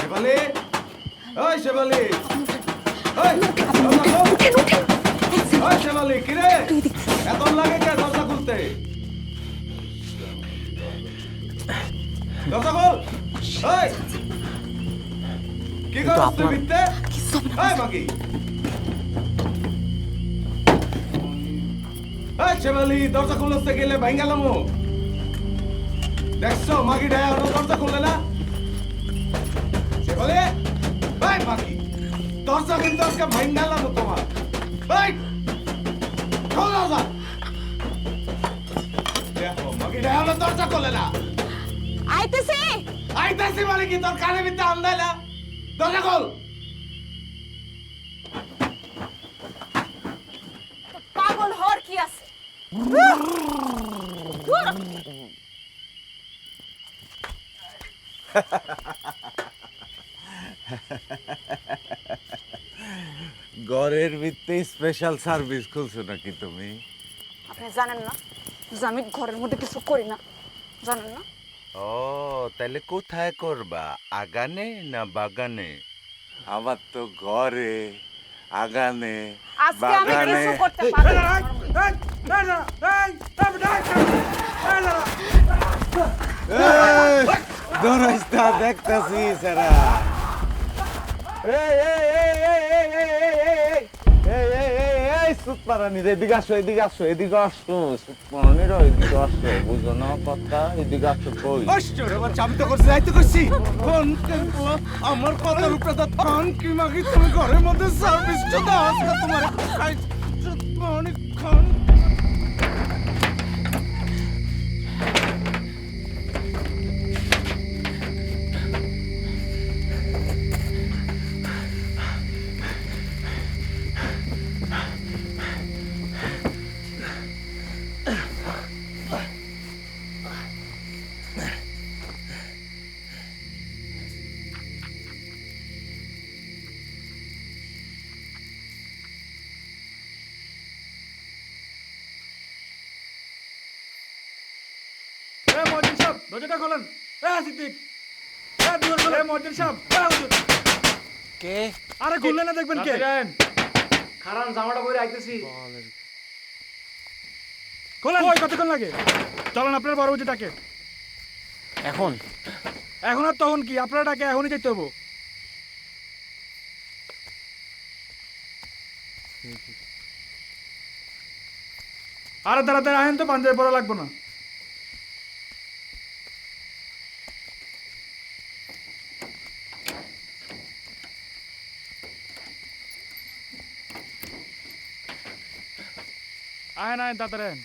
শেফালি, ওই শেফালি, ওই ওই শেফালি, কি রে? এত লাগে কে দরজা খুলতে? দরজা খোল। ওই কি করছ তুই ভিতরে? ওই মাগি, ওই শেফালি, দরজা খুলতে গেলে ভাঙ্গালাম। দেখছো মাগি ডায়া হলো দরজা খুললে না? শেফালি, ওই মাগি, দরজা কিন্তু আজকে ভাঙ্গালাম তোমার। ওই খোল দরজা। দেখো মাগি ডায়া হলো দরজা খুললে না। আইতেছে আইতাছি মানে কি তোর কানে ভিতরে আন্দায় না? দরজা খোল। পাগল হর কি আছে ঘরের ভিত্তি স্পেশাল সার্ভিস খুলছো নাকি তুমি? আপনি জানেন না যে আমি ঘরের মধ্যে কিছু করি না, জানেন না? ও তাহলে কোথায় করবা, আগানে না বাগানে? আমার তো ঘরে, আগানে, আজকে আমি বাগানে। কিছু করতে পারবো না। দৌড়াইস না, দেখতাছি সারা। এদিকে আসো, এদিকে আসো, এদিকে আসো, সুতপারানিরা এদিকে আসো, বুঝো না কথা, এদিকে আসো। কই আমি তো করছি, দায়িত্ব করছি। আমার কথার উপরে তো থান কি মাগি, তুমি ঘরের মধ্যে সার্ভিসটা দাও আজকে তোমার অনেক খান। মর্জিন সাহেব দরজাটা খোলেন। সিদ্দিক, দুয়ার খোলেন। মর্জিন সাহেব, কে? আরে খুললে না দেখবেন কে? খারান জামাটা পরে আইতেছি। খোলেন। কই কতক্ষণ লাগে? চলেন আপনার বড় বুঝে ডাকে। এখন এখন আর তখন কি, আপনারা ডাকে এখনই যেতে হবো। আরে তাড়াতাড়ি আহেন তো, পাঞ্জাবি পরা লাগবো না। আহেন আহেন তাড়াতাড়ি আহেন।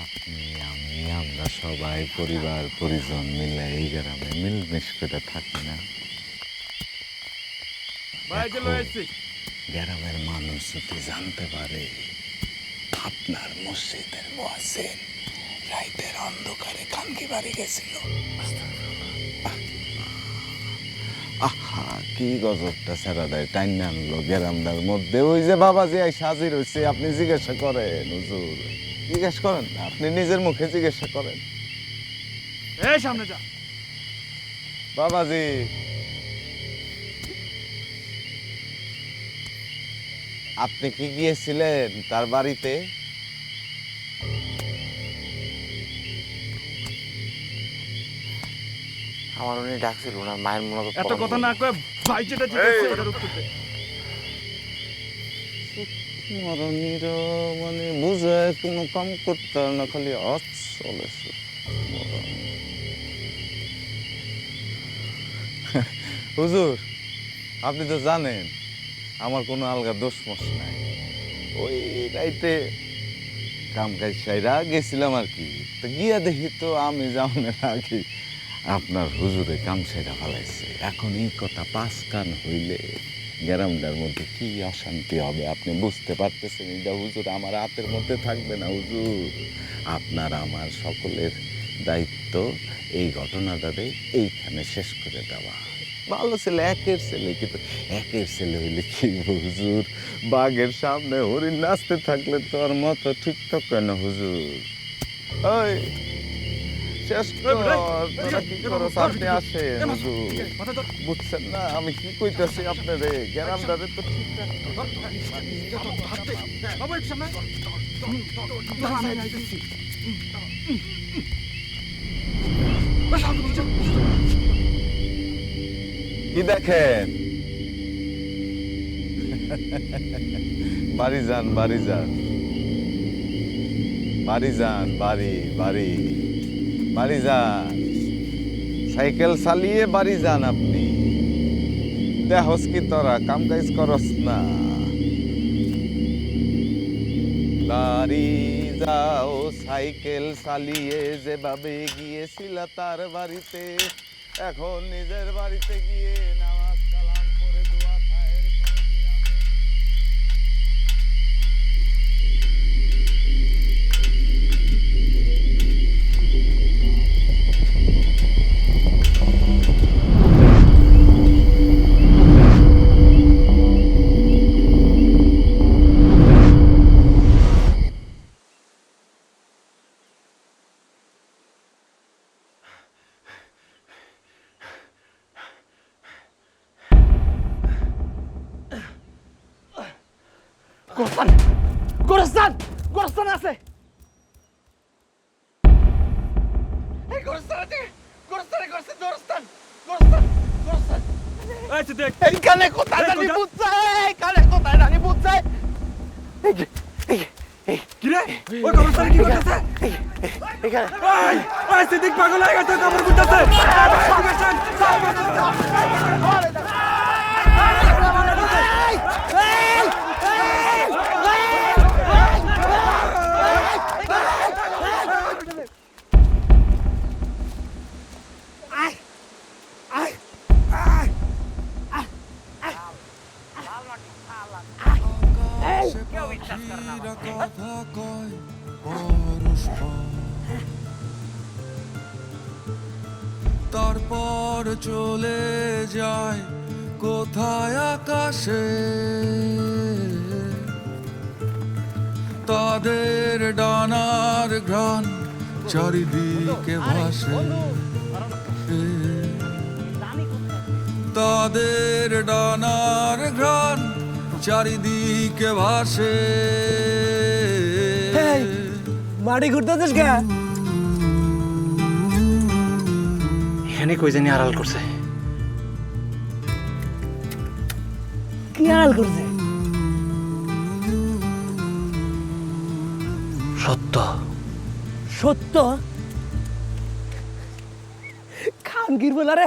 আপনি, আমি, আমরা সবাই পরিবার পরিজন মিলে এই গ্রামে মিলমিশ করে থাকি না? ভাই যে লয়ে এসছি। গ্রামের মানুষ যদি জানতে পারে আপনার মসজিদের মুয়াজ্জিন রাতের অন্ধকারে খানকি বাড়ি গেছিল, আহা কি গজবটা ছেড়া দেয়, টাইনা আনলো গ্রামটার মধ্যে। ওই যে বাবাজি আই হাজির হয়েছে, আপনি জিজ্ঞাসা করেন হুজুর, জিজ্ঞেস করেন না, আপনি নিজের মুখে জিজ্ঞাসা করেন। এই সামনে যা। বাবাজি, আপনি কি গিয়েছিলেন তার বাড়িতে? আমার উনি ডাকছিল, ওনার মায়ের মনে এত কথা না কয়ে ভাই যেটা জিজ্ঞেস এটার উত্তর দে। মরণীর মানে বুঝায় কোনো কাম করতে হয় না, খালি আজ চলে। হুজুর, আপনি তো জানেন আমার কোনো আলগা দোষমোষ নাই। ওই রাইতে কাম কাজ সাইরা গেছিলাম আর কি, তো গিয়া দেখি তো আমি যাওয়ার আগে আপনার হুজুরে কাম সাইরা ফেলাইছে। এখন এই কথা পাঁচ কান হইলে গ্রামটার মধ্যে কি অশান্তি হবে আপনি বুঝতে পারতেছেন। এটা হুজুর আমার হাতের মধ্যে থাকবে না। হুজুর, আপনার আমার সকলের দায়িত্ব এই ঘটনাটারে এইখানে শেষ করে দেওয়া। ভালো ছেলে, একের ছেলে, কিন্তু একের ছেলে হইলে কি হুজুর, বাঘের সামনে হরিণ নাচতে থাকলে তো আর মতো ঠিক থাকে না হুজুর। ওই শেষ কর তোরা কি করো আপনি আসেন হুজুর বুঝছেন না আমি কি কইতাছি আপনারে গ্রামদারে তো ঠিক বাবু একটু সামনে কি দেখেন বাড়ি যান বাড়ি যান বাড়ি যান বাড়ি বাড়ি বাড়ি যান সাইকেল চালিয়ে বাড়ি যান আপনি দেখস কি তোরা কাম কাজ করস না বাড়ি যাও সাইকেল চালিয়ে যেভাবে গিয়েছিল তার বাড়িতে এখন নিজের বাড়িতে গিয়ে নামাজ কালাম করে দোয়া খায়ের করে বিরামে। গোরস্থান গোরস্থান গোরস্থান আছে এই গোরস্থান আছে গোরস্থানে গোরস্থান গোরস্থান গোরস্থান গোরস্থান এই সিদ্দিক এই কানে কোথায় জানি বুঝছে এই কানে কোথায় জানি বুঝছে এই যে, এই কি রে ওই কবরস্থানে কি করতেছে এখানে এই সিদ্দিক পাগল হয়ে গেছে কবর করতেছে তারপর চলে যায় কোথায় আকাশে তাদের ডানার ঘ্রাণ চারিদিকে ভাসে তাদের ডানার ঘ্রাণ চারিদিকে ভাসে মাটি ঘুরতেছিস কে এখানে কই জানি আড়াল করছে কি আড়াল করছে সত্য সত্য খানকির বলারে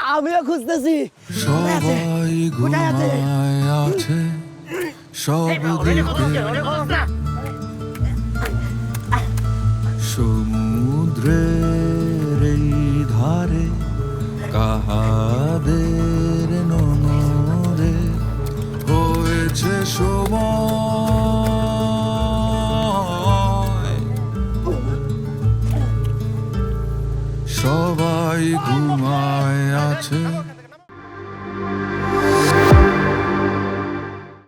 আমিও খুঁজতেছি সবাই ঘুমায় আছে সব দিকে সমুদ্রের এই ধারে কাহাদের ননরে হয়েছে সময় সবাই ঘুমায় আছে